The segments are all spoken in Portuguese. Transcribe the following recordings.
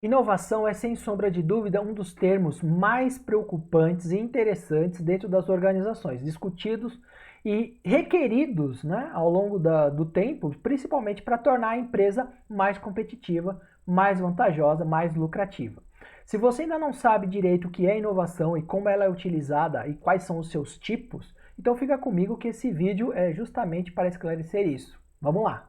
Inovação é, sem sombra de dúvida, um dos termos mais preocupantes e interessantes dentro das organizações, discutidos e requeridos, né, ao longo do tempo, principalmente para tornar a empresa mais competitiva, mais vantajosa, mais lucrativa. Se você ainda não sabe direito o que é inovação e como ela é utilizada e quais são os seus tipos, então fica comigo que esse vídeo é justamente para esclarecer isso. Vamos lá!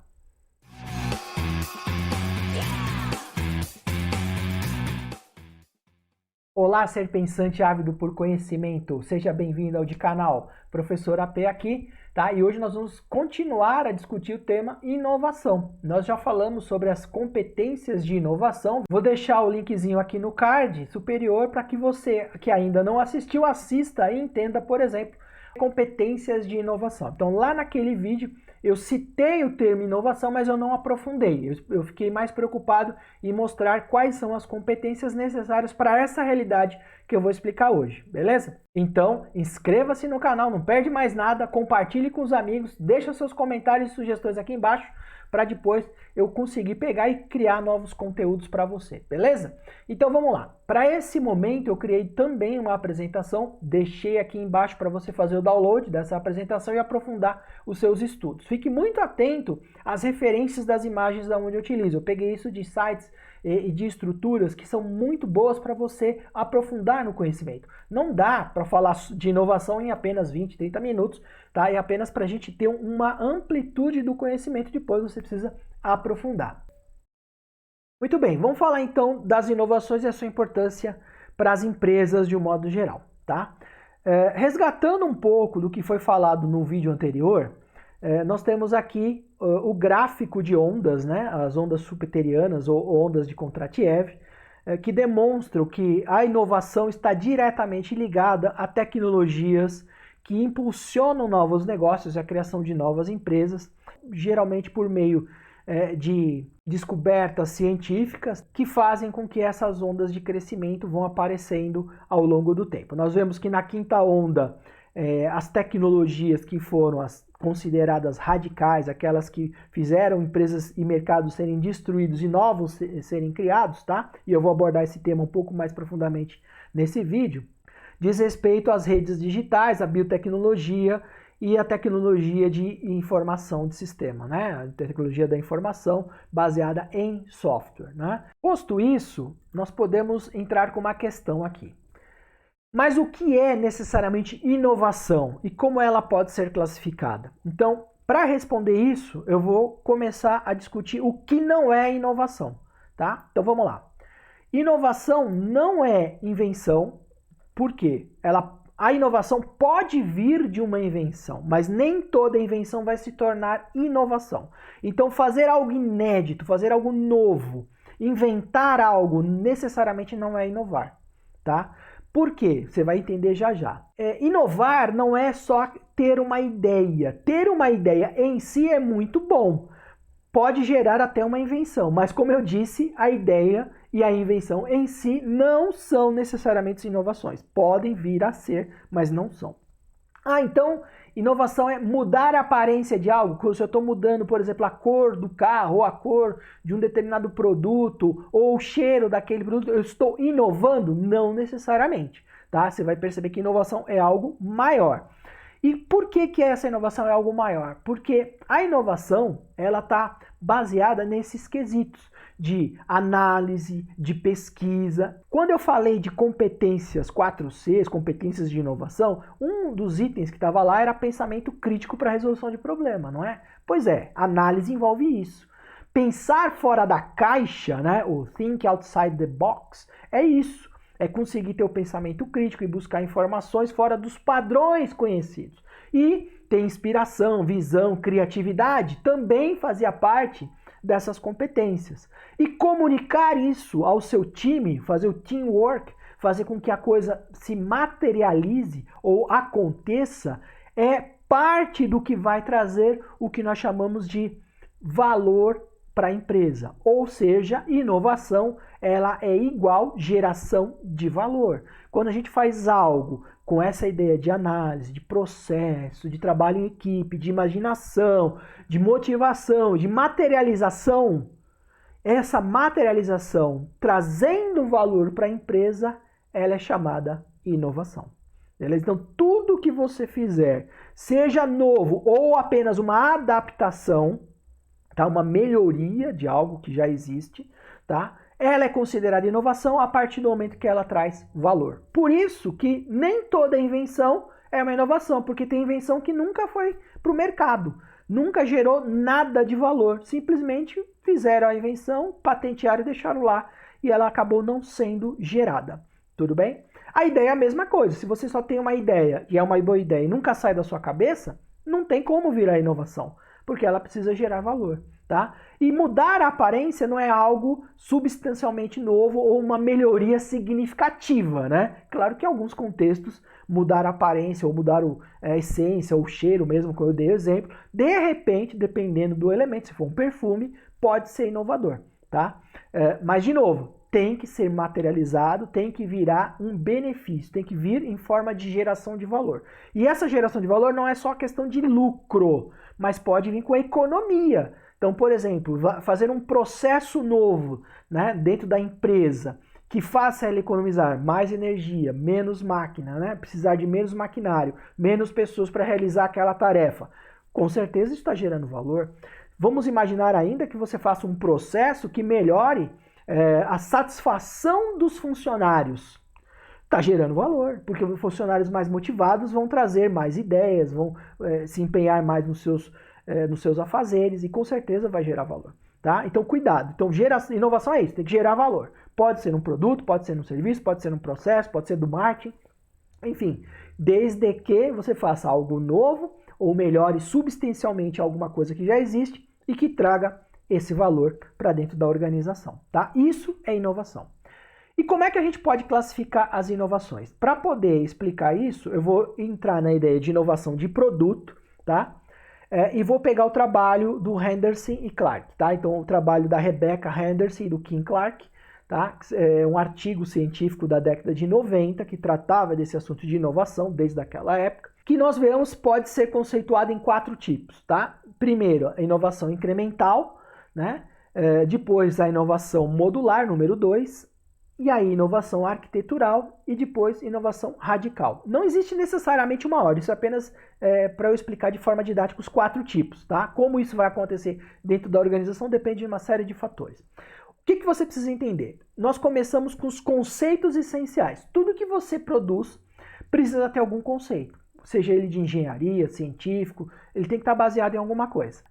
Olá, ser pensante ávido por conhecimento, seja bem-vindo ao canal Professor AP aqui, tá? E hoje nós vamos continuar a discutir o tema inovação. Nós já falamos sobre as competências de inovação. Vou deixar o linkzinho aqui no card superior para que você que ainda não assistiu, assista e entenda, por exemplo, competências de inovação. Então, lá naquele vídeo eu citei o termo inovação, mas eu não aprofundei. Eu fiquei mais preocupado em mostrar quais são as competências necessárias para essa realidade que eu vou explicar hoje, beleza? Então, inscreva-se no canal, não perde mais nada, compartilhe com os amigos, deixa seus comentários e sugestões aqui embaixo para depois eu conseguir pegar e criar novos conteúdos para você, beleza? Então vamos lá. Para esse momento eu criei também uma apresentação, deixei aqui embaixo para você fazer o download dessa apresentação e aprofundar os seus estudos. Fique muito atento às referências das imagens da onde eu utilizo. Eu peguei isso de sites e de estruturas que são muito boas para você aprofundar no conhecimento. Não dá para falar de inovação em apenas 20, 30 minutos, tá? É apenas para a gente ter uma amplitude do conhecimento, depois você precisa aprofundar. Muito bem, vamos falar então das inovações e a sua importância para as empresas de um modo geral, tá? Resgatando um pouco do que foi falado no vídeo anterior, nós temos aqui o gráfico de ondas, né, as ondas Schumpeterianas ou ondas de Kondratiev, que demonstram que a inovação está diretamente ligada a tecnologias que impulsionam novos negócios e a criação de novas empresas, geralmente por meio de descobertas científicas que fazem com que essas ondas de crescimento vão aparecendo ao longo do tempo. Nós vemos que na quinta onda, as tecnologias que foram as consideradas radicais, aquelas que fizeram empresas e mercados serem destruídos e novos serem criados, tá? E eu vou abordar esse tema um pouco mais profundamente nesse vídeo. Diz respeito às redes digitais, à biotecnologia e a tecnologia de informação de sistema, né? A tecnologia da informação baseada em software, né? Posto isso, nós podemos entrar com uma questão aqui. Mas o que é necessariamente inovação e como ela pode ser classificada? Então, para responder isso, eu vou começar a discutir o que não é inovação, tá? Então vamos lá. Inovação não é invenção, por quê? A inovação pode vir de uma invenção, mas nem toda invenção vai se tornar inovação. Então fazer algo inédito, fazer algo novo, inventar algo necessariamente não é inovar, tá? Por quê? Você vai entender já já. Inovar não é só ter uma ideia. Ter uma ideia em si é muito bom. Pode gerar até uma invenção, mas como eu disse, a ideia e a invenção em si não são necessariamente inovações. Podem vir a ser, mas não são. Então, inovação é mudar a aparência de algo. Se eu estou mudando, por exemplo, a cor do carro, ou a cor de um determinado produto, ou o cheiro daquele produto, eu estou inovando? Não necessariamente, tá? Você vai perceber que inovação é algo maior. E por que essa inovação é algo maior? Porque a inovação, ela está baseada nesses quesitos de análise, de pesquisa. Quando eu falei de competências 4Cs, competências de inovação, um dos itens que estava lá era pensamento crítico para resolução de problema, não é? Pois é, análise envolve isso. Pensar fora da caixa, né, o think outside the box, é isso. É conseguir ter o pensamento crítico e buscar informações fora dos padrões conhecidos. E ter inspiração, visão, criatividade também fazia parte dessas competências. E comunicar isso ao seu time, fazer o teamwork, fazer com que a coisa se materialize ou aconteça, é parte do que vai trazer o que nós chamamos de valor para a empresa. Ou seja, inovação, ela é igual geração de valor. Quando a gente faz algo com essa ideia de análise, de processo, de trabalho em equipe, de imaginação, de motivação, de materialização, essa materialização trazendo valor para a empresa, ela é chamada inovação. Então, tudo que você fizer, seja novo ou apenas uma adaptação, tá? Uma melhoria de algo que já existe, tá? Ela é considerada inovação a partir do momento que ela traz valor. Por isso que nem toda invenção é uma inovação, porque tem invenção que nunca foi para o mercado, nunca gerou nada de valor. Simplesmente fizeram a invenção, patentearam e deixaram lá, e ela acabou não sendo gerada. Tudo bem? A ideia é a mesma coisa. Se você só tem uma ideia e é uma boa ideia e nunca sai da sua cabeça, não tem como virar inovação, porque ela precisa gerar valor, tá? E mudar a aparência não é algo substancialmente novo ou uma melhoria significativa, né? Claro que em alguns contextos mudar a aparência ou mudar a essência ou o cheiro mesmo, como eu dei o exemplo, de repente, dependendo do elemento, se for um perfume, pode ser inovador, tá? Mas, de novo, tem que ser materializado, tem que virar um benefício, tem que vir em forma de geração de valor. E essa geração de valor não é só questão de lucro, mas pode vir com a economia. Então, por exemplo, fazer um processo novo, né, dentro da empresa que faça ela economizar mais energia, menos máquina, né, precisar de menos maquinário, menos pessoas para realizar aquela tarefa. Com certeza isso está gerando valor. Vamos imaginar ainda que você faça um processo que melhore a satisfação dos funcionários. Está gerando valor, porque os funcionários mais motivados vão trazer mais ideias, vão se empenhar mais nos seus afazeres e com certeza vai gerar valor. Tá? Então, cuidado. Então, inovação é isso, tem que gerar valor. Pode ser um produto, pode ser um serviço, pode ser um processo, pode ser do marketing, enfim, desde que você faça algo novo ou melhore substancialmente alguma coisa que já existe e que traga esse valor para dentro da organização, tá? Isso é inovação. E como é que a gente pode classificar as inovações? Para poder explicar isso, eu vou entrar na ideia de inovação de produto, tá? E vou pegar o trabalho do Henderson e Clark, tá? Então, o trabalho da Rebecca Henderson e do Kim Clark, tá? É um artigo científico da década de 90 que tratava desse assunto de inovação desde aquela época, que nós vemos pode ser conceituado em 4 tipos, tá? Primeiro, a inovação incremental, né? Depois a inovação modular, número 2, e aí inovação arquitetural e depois inovação radical. Não existe necessariamente uma ordem, isso é apenas para eu explicar de forma didática os 4 tipos, tá? Como isso vai acontecer dentro da organização depende de uma série de fatores. O que você precisa entender? Nós começamos com os conceitos essenciais. Tudo que você produz precisa ter algum conceito. Seja ele de engenharia, científico, ele tem que estar baseado em alguma coisa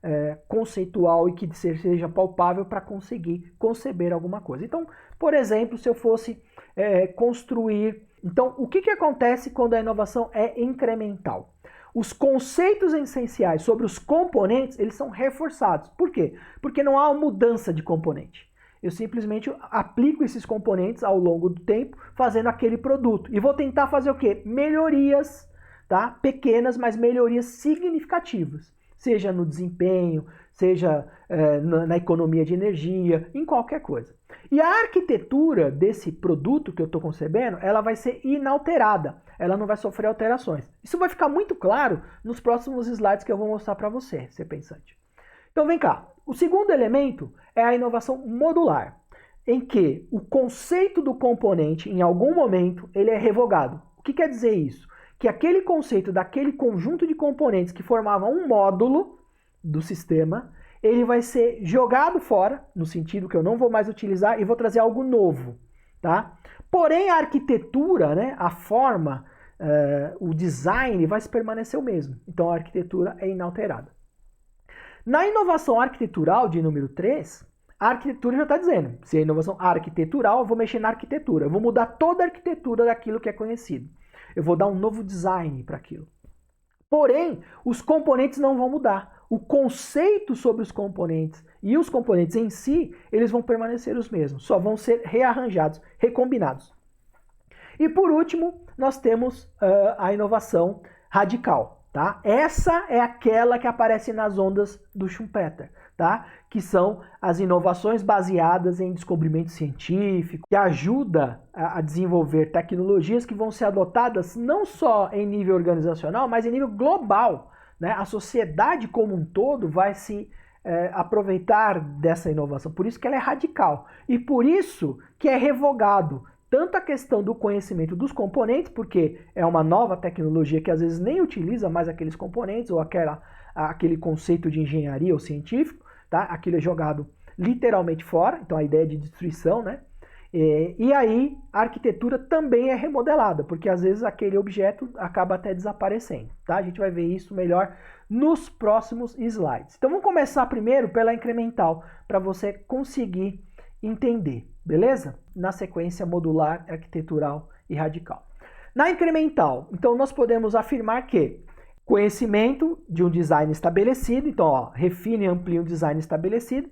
conceitual e que seja palpável para conseguir conceber alguma coisa. Então, por exemplo, se eu fosse construir... Então, o que acontece quando a inovação é incremental? Os conceitos essenciais sobre os componentes, eles são reforçados. Por quê? Porque não há mudança de componente. Eu simplesmente aplico esses componentes ao longo do tempo, fazendo aquele produto. E vou tentar fazer o quê? Melhorias, tá? Pequenas, mas melhorias significativas. Seja no desempenho, seja na economia de energia, em qualquer coisa. E a arquitetura desse produto que eu estou concebendo, ela vai ser inalterada. Ela não vai sofrer alterações. Isso vai ficar muito claro nos próximos slides que eu vou mostrar para você, ser pensante. Então vem cá. O segundo elemento é a inovação modular, em que o conceito do componente, em algum momento, ele é revogado. O que quer dizer isso? Que aquele conceito daquele conjunto de componentes que formavam um módulo do sistema, ele vai ser jogado fora, no sentido que eu não vou mais utilizar e vou trazer algo novo, tá? Porém, a arquitetura, né, a forma, o design vai se permanecer o mesmo. Então, a arquitetura é inalterada. Na inovação arquitetural de número 3, a arquitetura já está dizendo, se é inovação arquitetural, eu vou mexer na arquitetura, eu vou mudar toda a arquitetura daquilo que é conhecido. Eu vou dar um novo design para aquilo. Porém, os componentes não vão mudar. O conceito sobre os componentes e os componentes em si, eles vão permanecer os mesmos. Só vão ser rearranjados, recombinados. E por último, nós temos a inovação radical. Tá? Essa é aquela que aparece nas ondas do Schumpeter, tá? Que são as inovações baseadas em descobrimento científico, que ajuda a desenvolver tecnologias que vão ser adotadas não só em nível organizacional, mas em nível global. Né? A sociedade como um todo vai se aproveitar dessa inovação. Por isso que ela é radical. E por isso que é revogado tanto a questão do conhecimento dos componentes, porque é uma nova tecnologia que às vezes nem utiliza mais aqueles componentes ou aquele conceito de engenharia ou científico, tá? Aquilo é jogado literalmente fora, então a ideia de destruição, né? E aí a arquitetura também é remodelada, porque às vezes aquele objeto acaba até desaparecendo, tá? A gente vai ver isso melhor nos próximos slides. Então vamos começar primeiro pela incremental, para você conseguir entender, beleza? Na sequência modular, arquitetural e radical. Na incremental, então nós podemos afirmar que conhecimento de um design estabelecido, então ó, refine e amplia um design estabelecido.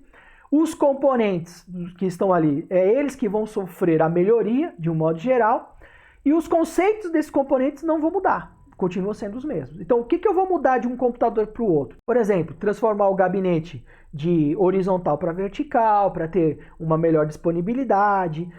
Os componentes que estão ali, eles que vão sofrer a melhoria de um modo geral, e os conceitos desses componentes não vão mudar, continuam sendo os mesmos. Então o que eu vou mudar de um computador para o outro? Por exemplo, transformar o gabinete de horizontal para vertical, para ter uma melhor disponibilidade,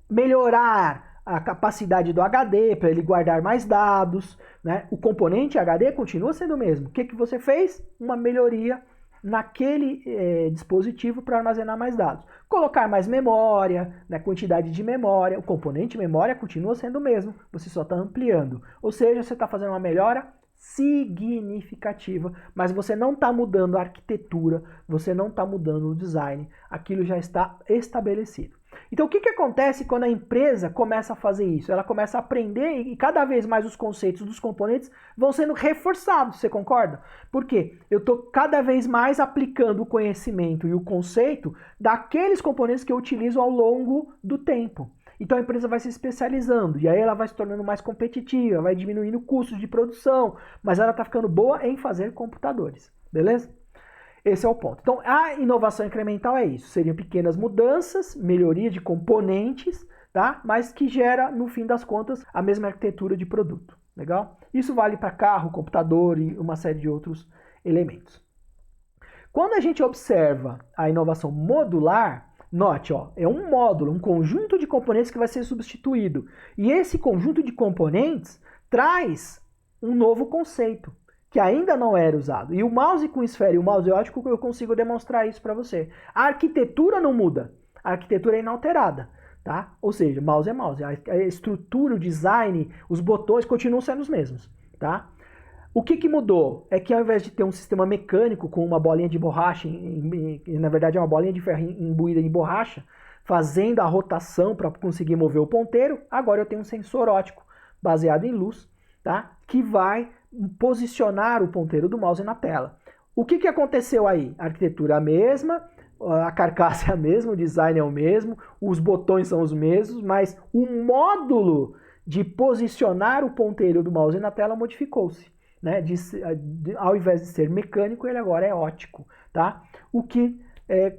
melhorar a capacidade do HD para ele guardar mais dados, né? O componente HD continua sendo o mesmo. O que você fez? Uma melhoria naquele dispositivo para armazenar mais dados. Colocar mais memória, né, quantidade de memória, o componente memória continua sendo o mesmo, você só está ampliando. Ou seja, você está fazendo uma melhora significativa, mas você não está mudando a arquitetura, você não está mudando o design, aquilo já está estabelecido. Então o que acontece quando a empresa começa a fazer isso? Ela começa a aprender e cada vez mais os conceitos dos componentes vão sendo reforçados, você concorda? Por quê? Eu estou cada vez mais aplicando o conhecimento e o conceito daqueles componentes que eu utilizo ao longo do tempo. Então a empresa vai se especializando e aí ela vai se tornando mais competitiva, vai diminuindo custos de produção, mas ela está ficando boa em fazer computadores, beleza? Esse é o ponto. Então a inovação incremental é isso, seriam pequenas mudanças, melhoria de componentes, tá? Mas que gera, no fim das contas, a mesma arquitetura de produto, legal? Isso vale para carro, computador e uma série de outros elementos. Quando a gente observa a inovação modular, note, ó, é um módulo, um conjunto de componentes que vai ser substituído. E esse conjunto de componentes traz um novo conceito, que ainda não era usado. E o mouse com esfera e o mouse ótico, eu consigo demonstrar isso para você. A arquitetura não muda, a arquitetura é inalterada, tá? Ou seja, mouse é mouse, a estrutura, o design, os botões continuam sendo os mesmos, tá? O que mudou é que ao invés de ter um sistema mecânico com uma bolinha de borracha, na verdade é uma bolinha de ferro imbuída em borracha, fazendo a rotação para conseguir mover o ponteiro, agora eu tenho um sensor óptico baseado em luz, tá? Que vai posicionar o ponteiro do mouse na tela. O que aconteceu aí? A arquitetura é a mesma, a carcaça é a mesma, o design é o mesmo, os botões são os mesmos, mas o módulo de posicionar o ponteiro do mouse na tela modificou-se. Né? Ao invés de ser mecânico, ele agora é óptico, tá? O que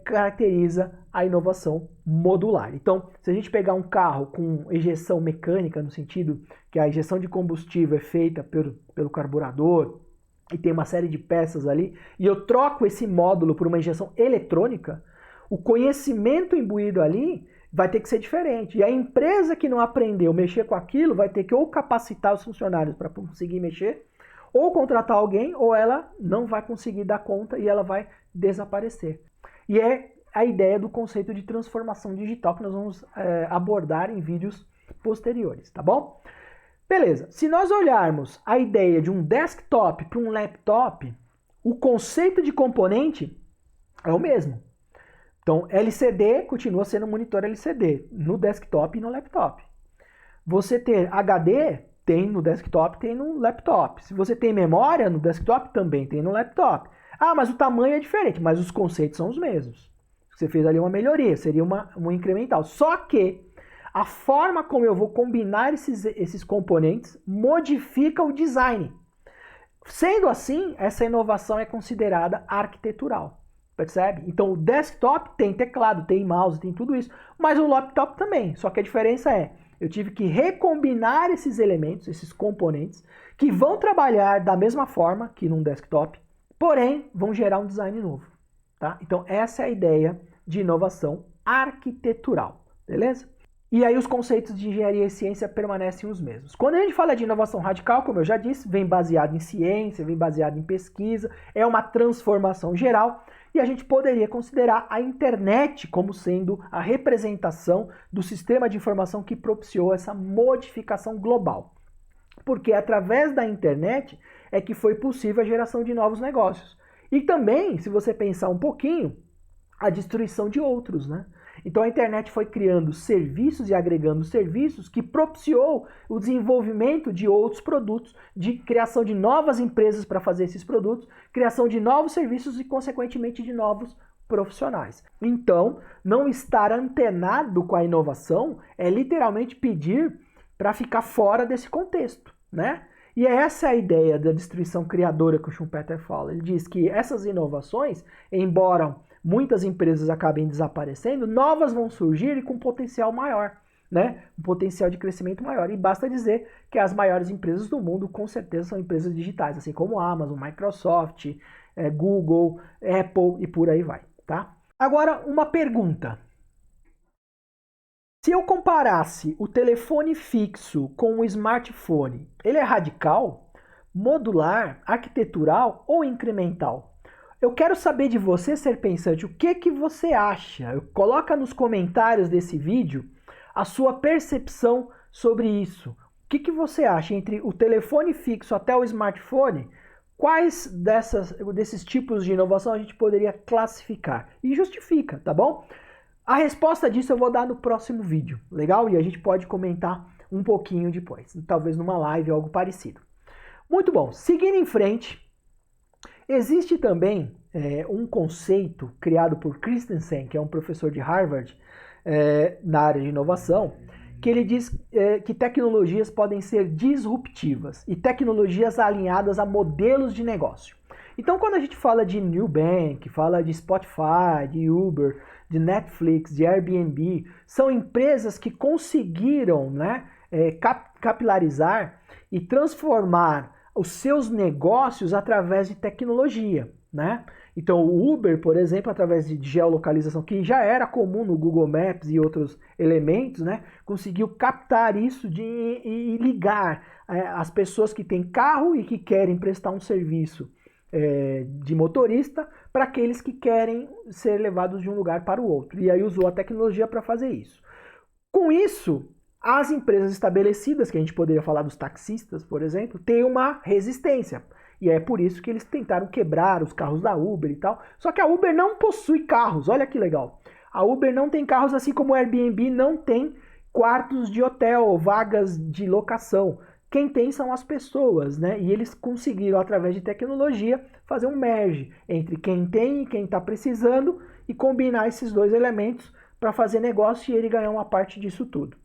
caracteriza a inovação modular. Então, se a gente pegar um carro com ejeção mecânica, no sentido que a injeção de combustível é feita pelo carburador e tem uma série de peças ali, e eu troco esse módulo por uma injeção eletrônica, o conhecimento imbuído ali vai ter que ser diferente. E a empresa que não aprendeu a mexer com aquilo vai ter que ou capacitar os funcionários para conseguir mexer, ou contratar alguém, ou ela não vai conseguir dar conta e ela vai desaparecer. E é a ideia do conceito de transformação digital que nós vamos abordar em vídeos posteriores, tá bom? Beleza, se nós olharmos a ideia de um desktop para um laptop, o conceito de componente é o mesmo. Então, LCD continua sendo monitor LCD no desktop e no laptop. Você ter HD... tem no desktop, tem no laptop. Se você tem memória no desktop, também tem no laptop. Ah, mas o tamanho é diferente, mas os conceitos são os mesmos. Você fez ali uma melhoria, seria um incremental. Só que a forma como eu vou combinar esses componentes modifica o design. Sendo assim, essa inovação é considerada arquitetural. Percebe? Então o desktop tem teclado, tem mouse, tem tudo isso. Mas o laptop também. Só que a diferença é, eu tive que recombinar esses elementos, esses componentes, que vão trabalhar da mesma forma que num desktop, porém vão gerar um design novo. Tá? Então essa é a ideia de inovação arquitetural, beleza? E aí os conceitos de engenharia e ciência permanecem os mesmos. Quando a gente fala de inovação radical, como eu já disse, vem baseado em ciência, vem baseado em pesquisa, é uma transformação geral, e a gente poderia considerar a internet como sendo a representação do sistema de informação que propiciou essa modificação global. Porque através da internet é que foi possível a geração de novos negócios. E também, se você pensar um pouquinho, a destruição de outros, né? Então a internet foi criando serviços e agregando serviços que propiciou o desenvolvimento de outros produtos, de criação de novas empresas para fazer esses produtos, criação de novos serviços e, consequentemente, de novos profissionais. Então, não estar antenado com a inovação é literalmente pedir para ficar fora desse contexto, né? E essa é a ideia da destruição criadora que o Schumpeter fala. Ele diz que essas inovações, embora muitas empresas acabem desaparecendo, novas vão surgir e com potencial maior, né? Um potencial de crescimento maior. E basta dizer que as maiores empresas do mundo, com certeza, são empresas digitais, assim como Amazon, Microsoft, Google, Apple e por aí vai, tá? Agora, uma pergunta. Se eu comparasse o telefone fixo com o smartphone, ele é radical, modular, arquitetural ou incremental? Eu quero saber de você, ser pensante, o que você acha? Coloca nos comentários desse vídeo a sua percepção sobre isso. O que você acha entre o telefone fixo até o smartphone? Quais desses tipos de inovação a gente poderia classificar? E justifica, tá bom? A resposta disso eu vou dar no próximo vídeo, legal? E a gente pode comentar um pouquinho depois, talvez numa live ou algo parecido. Muito bom, seguindo em frente, existe também um conceito criado por Christensen, que é um professor de Harvard na área de inovação, que ele diz que tecnologias podem ser disruptivas e tecnologias alinhadas a modelos de negócio. Então, quando a gente fala de Nubank, fala de Spotify, de Uber, de Netflix, de Airbnb, são empresas que conseguiram, né, capilarizar e transformar os seus negócios através de tecnologia, né? Então o Uber, por exemplo, através de geolocalização, que já era comum no Google Maps e outros elementos, né, conseguiu captar isso e ligar as pessoas que têm carro e que querem prestar um serviço de motorista para aqueles que querem ser levados de um lugar para o outro. E aí usou a tecnologia para fazer isso. Com isso, as empresas estabelecidas, que a gente poderia falar dos taxistas, por exemplo, têm uma resistência. E é por isso que eles tentaram quebrar os carros da Uber e tal. Só que a Uber não possui carros, olha que legal. A Uber não tem carros, assim como o Airbnb não tem quartos de hotel, vagas de locação. Quem tem são as pessoas, né? E eles conseguiram, através de tecnologia, fazer um merge entre quem tem e quem está precisando e combinar esses dois elementos para fazer negócio e ele ganhar uma parte disso tudo.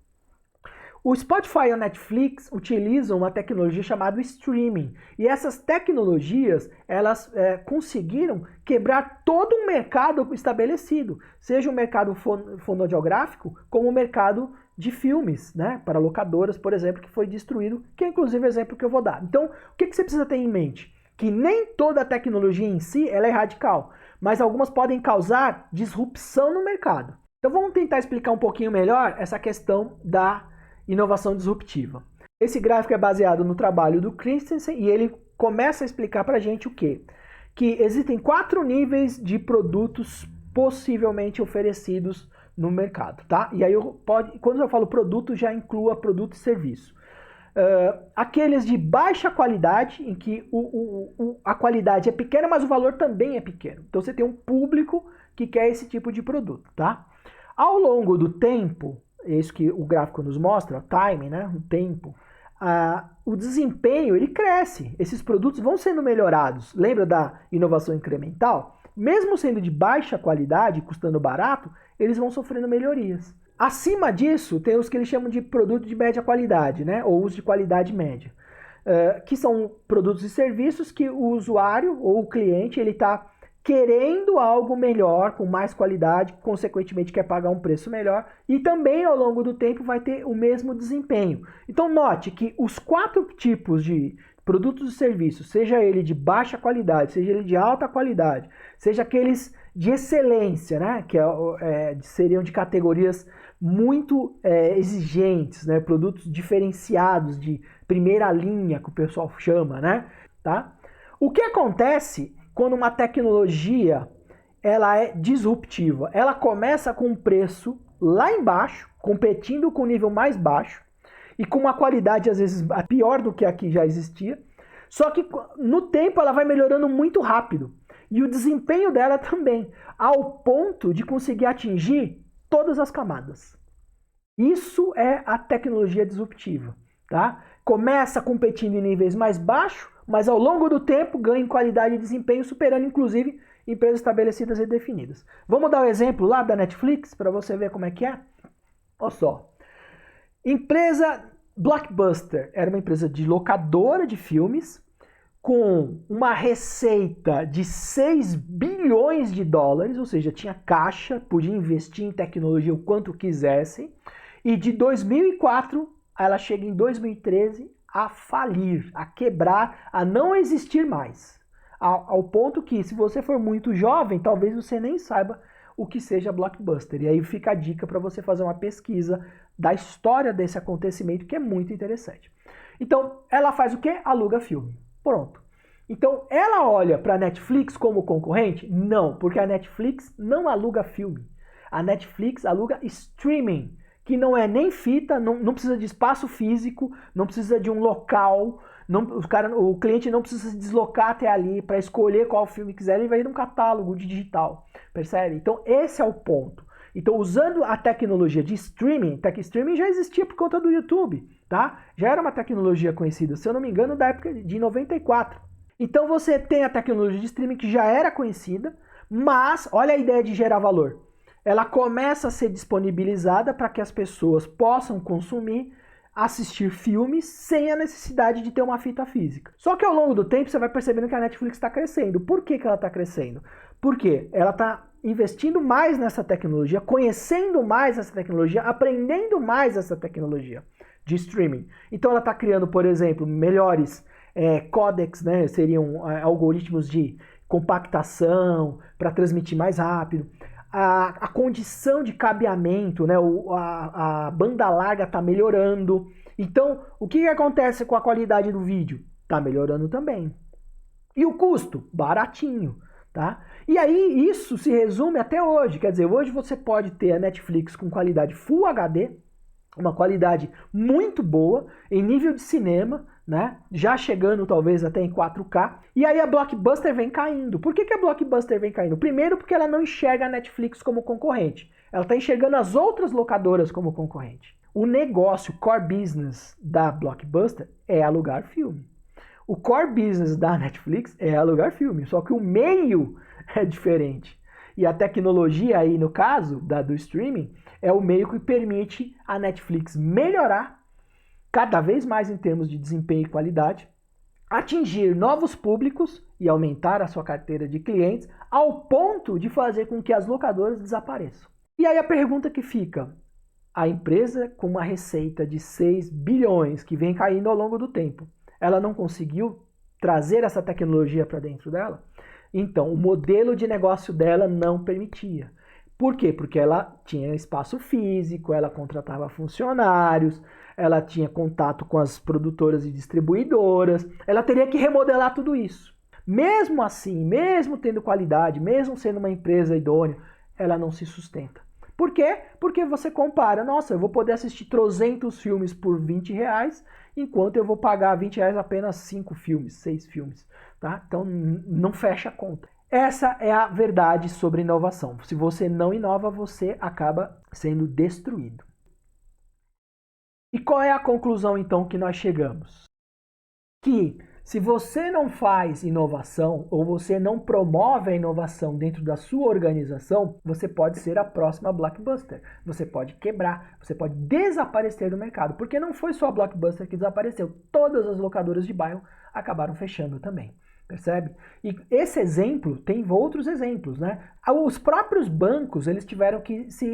O Spotify e a Netflix utilizam uma tecnologia chamada streaming. E essas tecnologias, elas conseguiram quebrar todo um mercado estabelecido. Seja o mercado fonodiográfico, como o mercado de filmes, né? Para locadoras, por exemplo, que foi destruído, que é inclusive o exemplo que eu vou dar. Então, o que você precisa ter em mente? Que nem toda a tecnologia em si ela é radical, mas algumas podem causar disrupção no mercado. Então vamos tentar explicar um pouquinho melhor essa questão da inovação disruptiva. Esse gráfico é baseado no trabalho do Christensen e ele começa a explicar para a gente o quê? Que existem 4 níveis de produtos possivelmente oferecidos no mercado, tá? E aí quando eu falo produto, já inclua produto e serviço. Aqueles de baixa qualidade, em que a qualidade é pequena, mas o valor também é pequeno. Então você tem um público que quer esse tipo de produto, tá? Ao longo do tempo, é isso que o gráfico nos mostra, o time, né? O tempo. O desempenho, ele cresce. Esses produtos vão sendo melhorados. Lembra da inovação incremental? Mesmo sendo de baixa qualidade, custando barato, eles vão sofrendo melhorias. Acima disso, tem os que eles chamam de produto de média qualidade, né? Ou os de qualidade média. Que são produtos e serviços que o usuário ou o cliente ele está querendo algo melhor, com mais qualidade, consequentemente quer pagar um preço melhor e também ao longo do tempo vai ter o mesmo desempenho. Então note que os 4 tipos de produtos e serviços, seja ele de baixa qualidade, seja ele de alta qualidade, seja aqueles de excelência, né, que seriam de categorias muito exigentes, né? Produtos diferenciados de primeira linha, que o pessoal chama, né? Tá? O que acontece quando uma tecnologia ela é disruptiva? Ela começa com um preço lá embaixo, competindo com o nível mais baixo, e com uma qualidade às vezes pior do que a que já existia, só que no tempo ela vai melhorando muito rápido. E o desempenho dela também, ao ponto de conseguir atingir todas as camadas. Isso é a tecnologia disruptiva, tá? Começa competindo em níveis mais baixos, mas ao longo do tempo ganha em qualidade e desempenho, superando inclusive empresas estabelecidas e definidas. Vamos dar o exemplo lá da Netflix para você ver como é que é? Olha só. Empresa Blockbuster era uma empresa de locadora de filmes com uma receita de 6 bilhões de dólares, ou seja, tinha caixa, podia investir em tecnologia o quanto quisesse, e de 2004 ela chega em 2013 a falir, a quebrar, a não existir mais. Ao ponto que, se você for muito jovem, talvez você nem saiba o que seja Blockbuster. E aí fica a dica para você fazer uma pesquisa da história desse acontecimento, que é muito interessante. Então, ela faz o quê? Aluga filme. Pronto. Então, ela olha para a Netflix como concorrente? Não, porque a Netflix não aluga filme. A Netflix aluga streaming, que não é nem fita, não precisa de espaço físico, não precisa de um local, o cliente não precisa se deslocar até ali para escolher qual filme quiser, ele vai ir num catálogo de digital, percebe? Então, esse é o ponto. Então, usando a tecnologia de streaming, streaming já existia por conta do YouTube, tá? Já era uma tecnologia conhecida, se eu não me engano, da época de 94. Então, você tem a tecnologia de streaming que já era conhecida, mas olha a ideia de gerar valor. Ela começa a ser disponibilizada para que as pessoas possam consumir, assistir filmes sem a necessidade de ter uma fita física. Só que ao longo do tempo você vai percebendo que a Netflix está crescendo. Por que ela está crescendo? Porque ela está investindo mais nessa tecnologia, conhecendo mais essa tecnologia, aprendendo mais essa tecnologia de streaming. Então ela está criando, por exemplo, melhores códecs, né? Seriam algoritmos de compactação para transmitir mais rápido. A condição de cabeamento, né? A banda larga está melhorando. Então, o que acontece com a qualidade do vídeo? Está melhorando também. E o custo? Baratinho. Tá? E aí isso se resume até hoje. Quer dizer, hoje você pode ter a Netflix com qualidade Full HD, uma qualidade muito boa, em nível de cinema, né? Já chegando talvez até em 4K. E aí a Blockbuster vem caindo. Por que a Blockbuster vem caindo? Primeiro porque ela não enxerga a Netflix como concorrente. Ela está enxergando as outras locadoras como concorrente. O negócio, core business da Blockbuster é alugar filme. O core business da Netflix é alugar filme, só que o meio é diferente. E a tecnologia aí, no caso do streaming, é o meio que permite a Netflix melhorar cada vez mais em termos de desempenho e qualidade, atingir novos públicos e aumentar a sua carteira de clientes, ao ponto de fazer com que as locadoras desapareçam. E aí a pergunta que fica, a empresa com uma receita de 6 bilhões, que vem caindo ao longo do tempo, ela não conseguiu trazer essa tecnologia para dentro dela? Então, o modelo de negócio dela não permitia. Por quê? Porque ela tinha espaço físico, ela contratava funcionários, ela tinha contato com as produtoras e distribuidoras, ela teria que remodelar tudo isso. Mesmo assim, mesmo tendo qualidade, mesmo sendo uma empresa idônea, ela não se sustenta. Por quê? Porque você compara, nossa, eu vou poder assistir 300 filmes por R$20, enquanto eu vou pagar R$20 apenas 5 filmes, 6 filmes. Tá? Então não fecha a conta. Essa é a verdade sobre inovação. Se você não inova, você acaba sendo destruído. E qual é a conclusão então que nós chegamos? Que se você não faz inovação ou você não promove a inovação dentro da sua organização, você pode ser a próxima Blockbuster. Você pode quebrar, você pode desaparecer do mercado. Porque não foi só a Blockbuster que desapareceu. Todas as locadoras de bairro acabaram fechando também. Percebe? E esse exemplo tem outros exemplos, né? Os próprios bancos, eles tiveram que se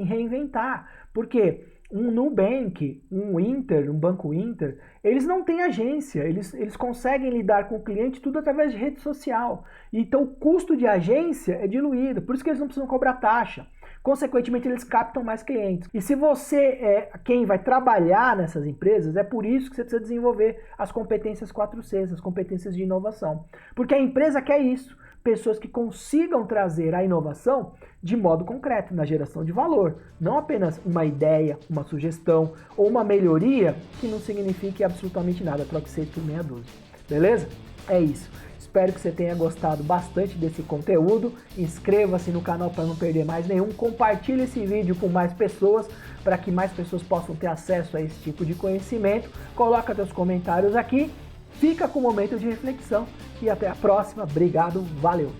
reinventar. Porque um Nubank, um Banco Inter, eles não têm agência, eles conseguem lidar com o cliente tudo através de rede social. Então o custo de agência é diluído, por isso que eles não precisam cobrar taxa. consequentemente eles captam mais clientes. E se você é quem vai trabalhar nessas empresas, é por isso que você precisa desenvolver as competências 4Cs, as competências de inovação. Porque a empresa quer isso, pessoas que consigam trazer a inovação de modo concreto, na geração de valor. Não apenas uma ideia, uma sugestão ou uma melhoria que não signifique absolutamente nada. Troque 6 por meia dúzia. Beleza? É isso. Espero que você tenha gostado bastante desse conteúdo. Inscreva-se no canal para não perder mais nenhum. Compartilhe esse vídeo com mais pessoas para que mais pessoas possam ter acesso a esse tipo de conhecimento. Coloca seus comentários aqui. Fica com o momento de reflexão e até a próxima. Obrigado, valeu!